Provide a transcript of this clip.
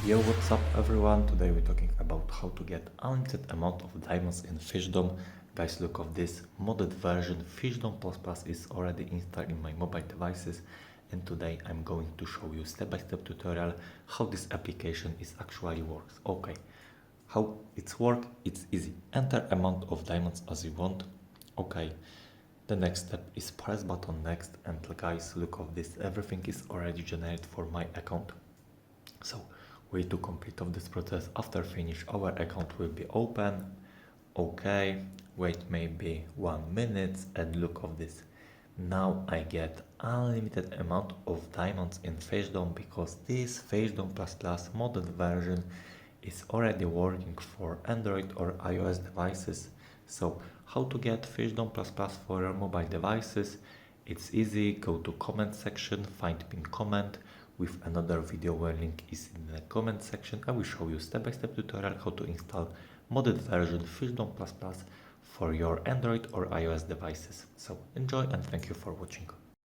Yo, what's up everyone? Today we're talking about how to get unlimited amount of diamonds in Fishdom. Guys, look of this modded version. Fishdom Plus is already installed in my mobile devices, and today I'm going to show you step-by-step tutorial how this application is actually works. Okay, how it's work? It's easy. Enter amount of diamonds as you want. Okay, the next step is press button next, and guys, look of this, everything is already generated for my account. So way to complete of this process. After finish, our account will be open. Okay, wait maybe 1 minute and look of this. Now I get unlimited amount of diamonds in Fishdom because this Fishdom Plus modded version is already working for Android or iOS devices. So how to get Fishdom Plus for your mobile devices? It's easy. Go to comment section, find pinned comment with another video where link is in the comment section. I will show you step-by-step tutorial how to install modded version Fishdom Plus for your Android or iOS devices. So enjoy and thank you for watching.